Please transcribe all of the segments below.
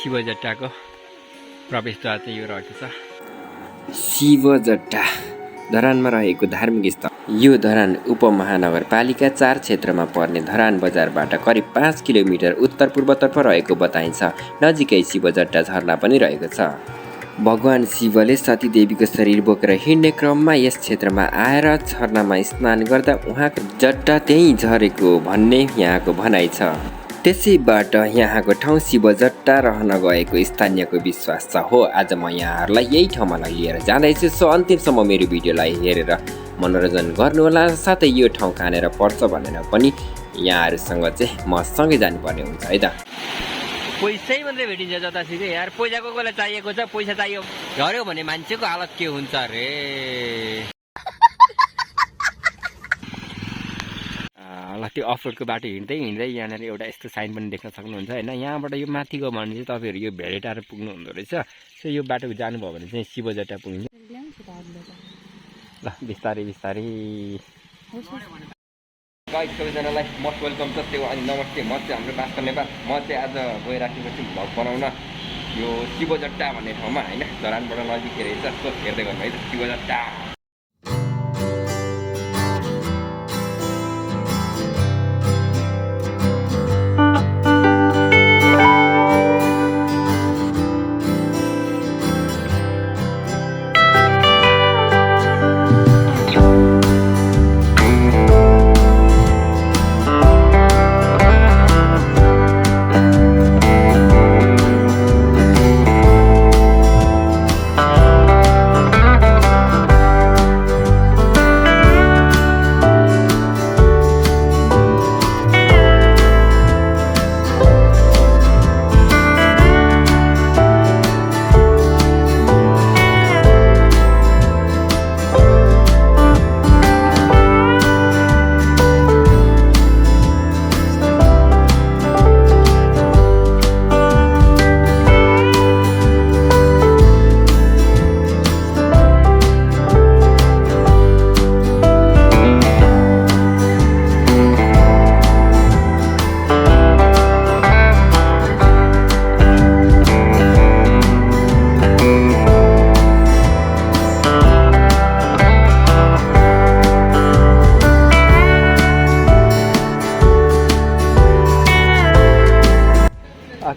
शिवजट्टाको प्रवेशद्वार चाहिँ यो रहेको छ। शिवजट्टा धरानमा रहेको धार्मिक स्थल। यो धरान उपमहानगरपालिका 4 क्षेत्रमा पर्ने धरान बजारबाट करिब 5 किलोमिटर उत्तर पूर्वतर्फ रहेको बताइन्छ। नजिकै शिवजट्टा झरना पनि रहेको छ। भगवान शिवले सतीदेवीको शरीर बोकेर हिँड्ने क्रममा यस क्षेत्रमा आएर झरनामा स्नान गर्दा उहाँको जट्टा त्यहीँ झरेको भन्ने यहाँको भनाइ छ। त्यसैबाट यहाँको ठाउँ शिवजट्टा रहन गएको स्थानीयको विश्वास छ। हो, आज म यहाँहरूलाई यही ठाउँमा लिएर जाँदैछु। सो अन्तिमसम्म मेरो भिडियोलाई हेरेर मनोरञ्जन गर्नुहोला। साथै यो ठाउँ कहाँनिर पर्छ भनेर पनि यहाँहरूसँग चाहिँ म सँगै जानुपर्ने हुन्छ है त। पैसै मात्रै भेटिन्छ जतासुकै यार। पैसा कसलाई चाहिएको छ, पैसा चाहियो झऱ्यो भने मान्छेको हालत के हुन्छ रे। ल त्यो अफरोडको बाटो हिँड्दै यहाँनिर एउटा यस्तो साइन पनि देख्न सक्नुहुन्छ होइन। यहाँबाट यो माथि गयो भने चाहिँ तपाईँहरू यो भेडेटार पुग्नु हुँदो रहेछ। सो यो बाटो जानुभयो भने चाहिँ शिवजट्टा पुगिन्छ। ल बिस्तारै बिस्तारै गाइस, सबैजनालाई मोस्ट वेलकम छ। त्यो अनि नमस्ते। म चाहिँ हाम्रो भास्कर नेपाल। म चाहिँ आज गइराखेको छु भ्लग बनाउन यो शिवजट्टा भन्ने ठाउँमा होइन। धरानबाट नजिकै रहेछ। सो हेर्दै गर्नु है त शिवजट्टा।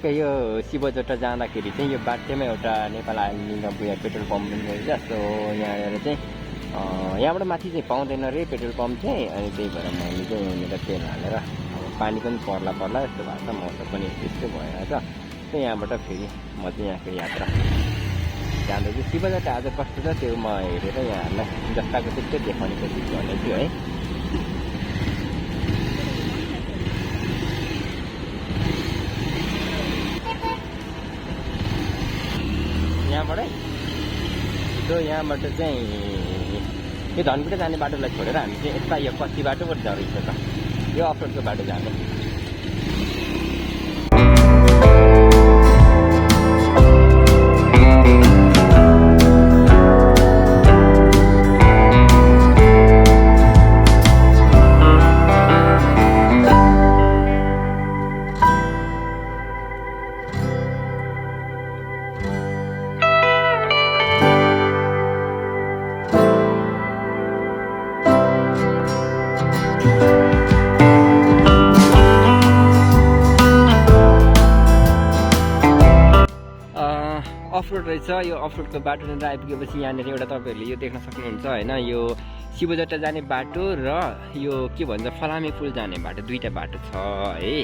यो शिवजट्टा जाँदाखेरि चाहिँ यो बाटोमा एउटा नेपाल आइलैन्ड पेट्रोल पम्प पनि रहेछ। सो यहाँनिर चाहिँ यहाँबाट माथि चाहिँ पाउँदैन रे पेट्रोल पम्प चाहिँ। अनि त्यही भएर मैले चाहिँ यहाँनिर तेल हालेर पानी पनि पर्ला यस्तो भएको छ। मौसम पनि त्यस्तो भइरहेछ। सो यहाँबाट फेरि म चाहिँ यहाँको यात्रा जाँदैछु। शिवजट्टा आज कस्तो छ त्यो म हेरेर यहाँहरूलाई जस्ताको त्यस्तै देखाउने कोसिस गर्नेछु है। यहाँबाट चाहिँ यो धनकुटा जाने बाटोलाई छोडेर हामी चाहिँ यता यो कच्ची बाटोबाट झरेछ त। यो अफरोडको बाटो जाने। अफरोड रहेछ। यो अफरोडको बाटोनिर आइपुगेपछि यहाँनिर एउटा तपाईँहरूले यो देख्न सक्नुहुन्छ होइन। यो शिवजट्टा जाने बाटो र यो के भन्छ फलामे पुल जाने बाटो, दुईवटा बाटो छ है।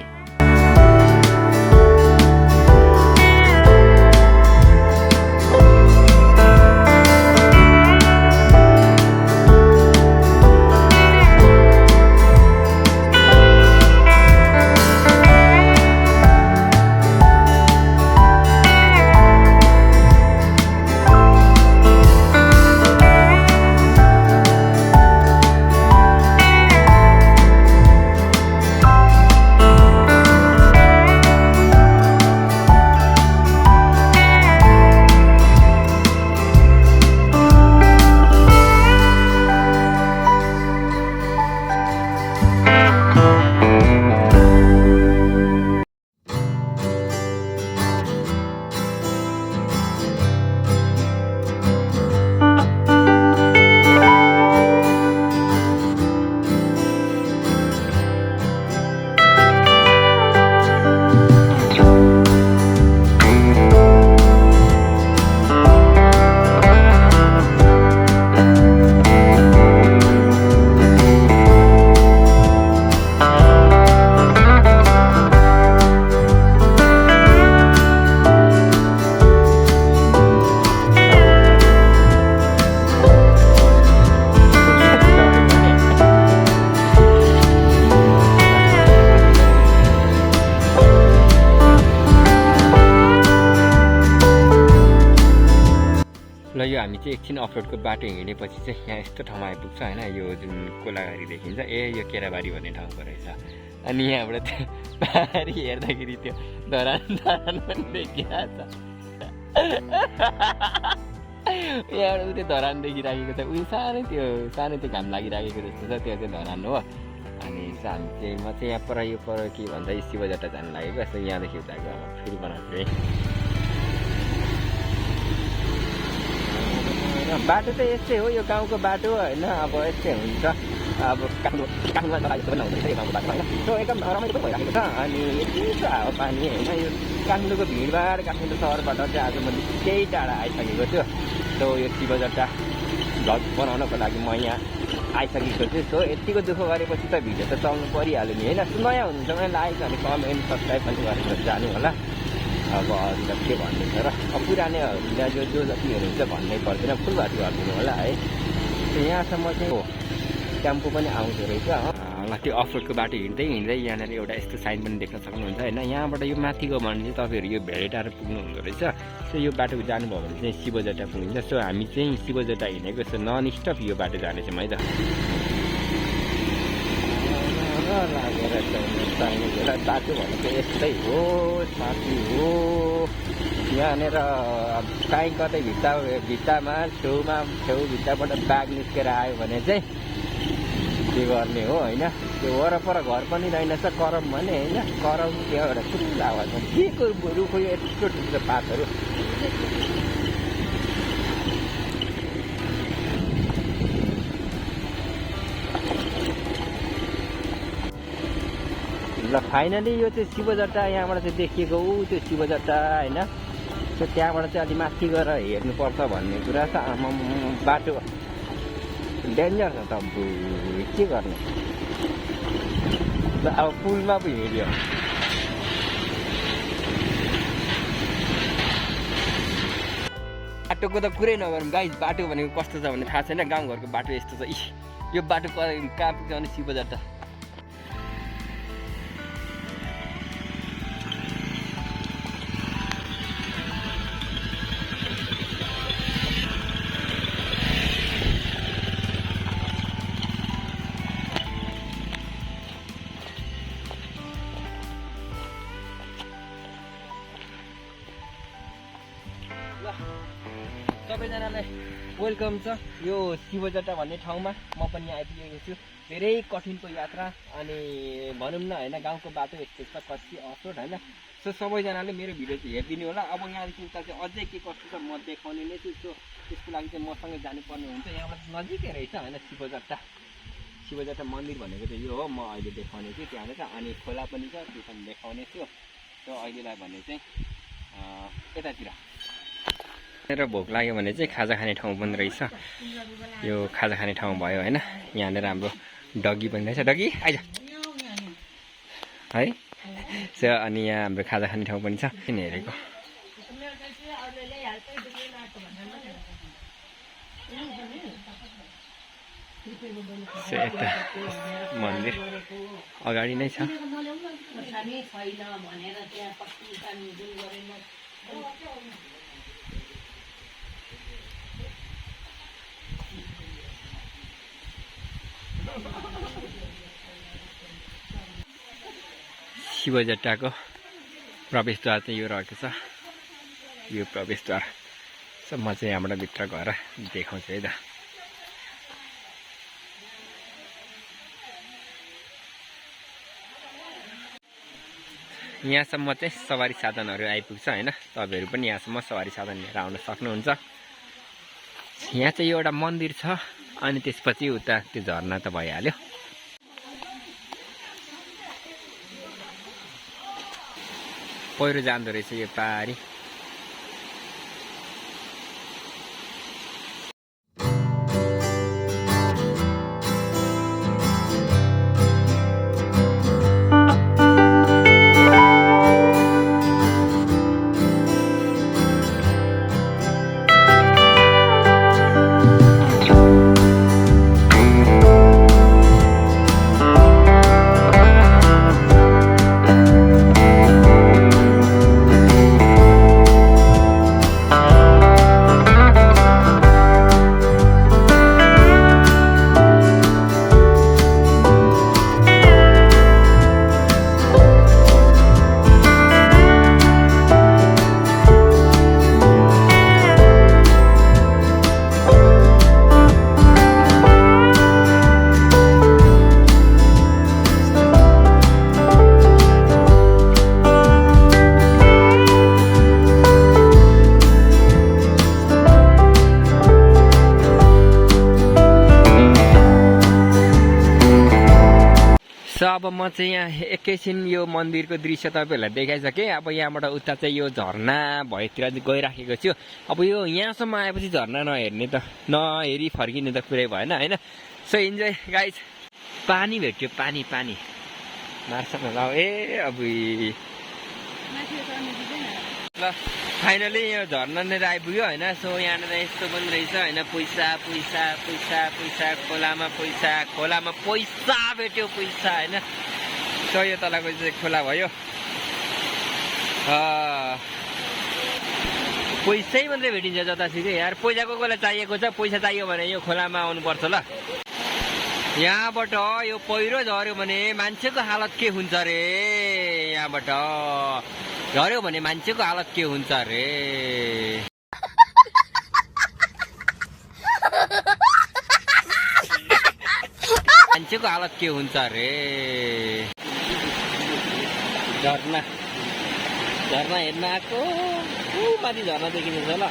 हामी चाहिँ एकछिन अफरोडको बाटो हिँडेपछि चाहिँ यहाँ यस्तो ठाउँमा आइपुग्छ होइन यो जुन कोलाघारी देखिन्छ यो केराबारी भन्ने ठाउँको रहेछ अनि यहाँबाट त्यो पाहाडी हेर्दाखेरि त्यो धरान पनि देखिरहेको छ यहाँबाट त्यो धरान देखिराखेको छ उयो सानो त्यो घाम लागिराखेको जस्तो छ त्यो चाहिँ धरान हो अनि हामी चाहिँ म चाहिँ यहाँ पर के भन्छ शिवजटा जानु लागेको यस्तो यहाँदेखि उताको फुल बनाएको है बाटो चाहिँ यस्तै हो यो गाउँको बाटो होइन अब यस्तै हुन्छ अब काठमाडौँमा चलाएको पनि हुँदैछ यो गाउँको बाटो होइन सो एकदम रमाइलो पनि भइरहेको छ अनि यति छ हावापानी होइन यो काठमाडौँको भिडभाड काठमाडौँ सहरबाट चाहिँ आज म केही टाढा आइसकेको छु सो यो शिवजटा भ्लग बनाउनको लागि म यहाँ आइसकेको छु सो यतिको दुःख गरेपछि त भिडियो त चल्नु परिहाल्यो नि होइन नयाँ हुनुहुन्छ भने लाइक अनि कमेन्ट सब्सक्राइब पनि गरेर जानु होला अब अरू त के भन्नु छ र अब पुरानोहरूलाई जो जति हुनुहुन्छ भन्नै पर्दैन फुलबारी गरिदिनु होला है यहाँसम्म चाहिँ हो टेम्पो पनि आउँदो रहेछ ल त्यो अफरोडको बाटो हिँड्दै यहाँनिर एउटा यस्तो साइन पनि देख्न सक्नुहुन्छ होइन यहाँबाट यो माथिको भने चाहिँ तपाईँहरू यो भेडेटार पुग्नु हुँदो रहेछ सो यो बाटो जानुभयो भने चाहिँ शिवजटा पुगिन्छ सो हामी चाहिँ शिवजटा हिँडेको सो नन स्टप यो बाटो जानेछौँ है त लागेर बाटो भनेको यस्तै हो साथी हो यहाँनिर काहीँ कतै भित्तामा छेउभित्ताबाट बाघ निस्केर आयो भने चाहिँ के गर्ने हो होइन त्यो वरपर घर पनि रहेनछ करम भने होइन करम त्यो एउटा ठुलो आवाजमा के को रुखो यो यस्तो ठुलो पातहरू ल फाइनली यो चाहिँ शिवजटा यहाँबाट चाहिँ देखिएको त्यो शिवजटा होइन त्यो त्यहाँबाट चाहिँ अलि माथि गएर हेर्नुपर्छ भन्ने कुरा छ बाटो डेन्जर छ त के गर्ने अब पुलमा पो हिँड्यो बाटोको त कुरै नगरौँ गाइस बाटो भनेको कस्तो छ भन्ने थाहा छैन गाउँघरको बाटो यस्तो छ यो बाटो कहाँ पुग्छ भने शिवजटा सबैजनालाई वेलकम छ यो शिवजटा भन्ने ठाउँमा म पनि यहाँ आइपुगेको छु धेरै कठिनको यात्रा अनि भनौँ न होइन गाउँको बाटो यस्तो छ कति अफरोड होइन सो सबैजनाले मेरो भिडियो चाहिँ हेरिदिनु होला अब यहाँदेखि उता चाहिँ अझै के कस्तो छ म देखाउने नै छु सो त्यसको लागि चाहिँ मसँगै जानुपर्ने हुन्छ यहाँबाट नजिकै रहेछ होइन शिवजटा मन्दिर भनेको चाहिँ यो हो म अहिले देखाउने छु त्यहाँनिर अनि खोला पनि छ त्यो पनि देखाउने छु सो अहिलेलाई भने चाहिँ यतातिर र भोक लाग्यो भने चाहिँ खाजा खाने ठाउँ पनि रहेछ यो खाजा खाने ठाउँ भयो होइन यहाँनिर हाम्रो डगी पनि रहेछ डगी आइज है सो अनि यहाँ हाम्रो खाजा खाने ठाउँ पनि छ किन हेरेको यता मन्दिर अगाडि नै छ शिवजटाको प्रवेशद्वार चाहिँ यो रहेको छ यो प्रवेशद्वार सो म चाहिँ यहाँबाट भित्र गएर देखाउँछु है त यहाँसम्म चाहिँ सवारी साधनहरू आइपुग्छ होइन तपाईँहरू पनि यहाँसम्म सवारी साधन लिएर आउन सक्नुहुन्छ यहाँ चाहिँ एउटा मन्दिर छ अनि त्यसपछि उता त्यो झरना त भइहाल्यो पहिरो जाँदो रहेछ यो पारी अब म चाहिँ यहाँ एकैछिन यो मन्दिरको दृश्य तपाईँहरूलाई देखाइसकेँ। अब यहाँबाट उता चाहिँ यो झरना भएतिर गइराखेको छु। अब यो यहाँसम्म आएपछि झरना नहेर्ने त नहेरी फर्किने त कुरै भएन होइन। So enjoy guys. पानी भेट्यो, पानी पानी मार्छ न ल। अब ल फाइनली यो झरनानिर आइपुग्यो होइन। सो यहाँनिर यस्तो पनि रहेछ होइन, पैसा पैसा पैसा पैसा खोलामा पैसा, खोलामा पैसा भेट्यो पैसा होइन। सो यो तलको चाहिँ खोला भयो। पैसै मात्रै भेटिन्छ जतासुकै यार। पैसा को कोलाई चाहिएको छ, पैसा चाहियो भने यो खोलामा आउनुपर्छ ल। यहाँबाट यो पहिरो झऱ्यो भने मान्छेको हालत के हुन्छ रे। यहाँबाट झऱ्यो भने मान्छेको हालत के हुन्छ रे। मान्छेको हालत के हुन्छ रे। झरना झरना हेर्न आएको माथि झरना देखिँदैछ ल।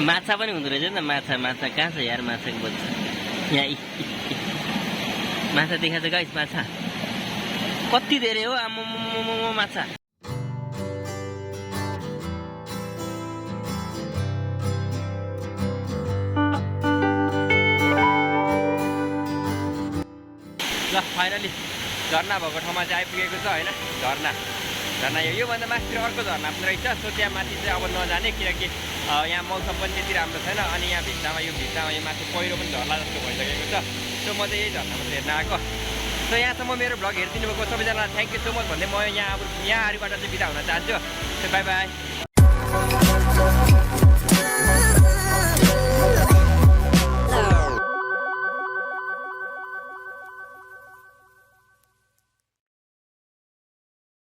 माछा पनि हुँदो रहेछ नि त। माछा माछा कहाँ छ यार, माछाको बच्चा यहाँ माछा देखाएको छ गाइस। माछा कति धेरै हो आम्मो माछा। ल फाइनली झरना भएको ठाउँमा चाहिँ आइपुगेको छ होइन। झरना झरना योभन्दा माथितिर अर्को झरना पनि रहेछ। सो त्यहाँ माथि चाहिँ अब नजाने, किनकि यहाँ मौसम पनि त्यति राम्रो छैन। अनि यहाँ भित्तामा यो माथि पहिरो पनि झर्ला जस्तो भइसकेको छ। सो म चाहिँ यही झरना मात्रै हेर्न आएको। सो यहाँसम्म मेरो भ्लग हेरिदिनु भएको सबैजनालाई थ्याङ्क यू सो मच भन्दै म यहाँ आरुबाट चाहिँ बिदा हुन चाहन्छु। So by by.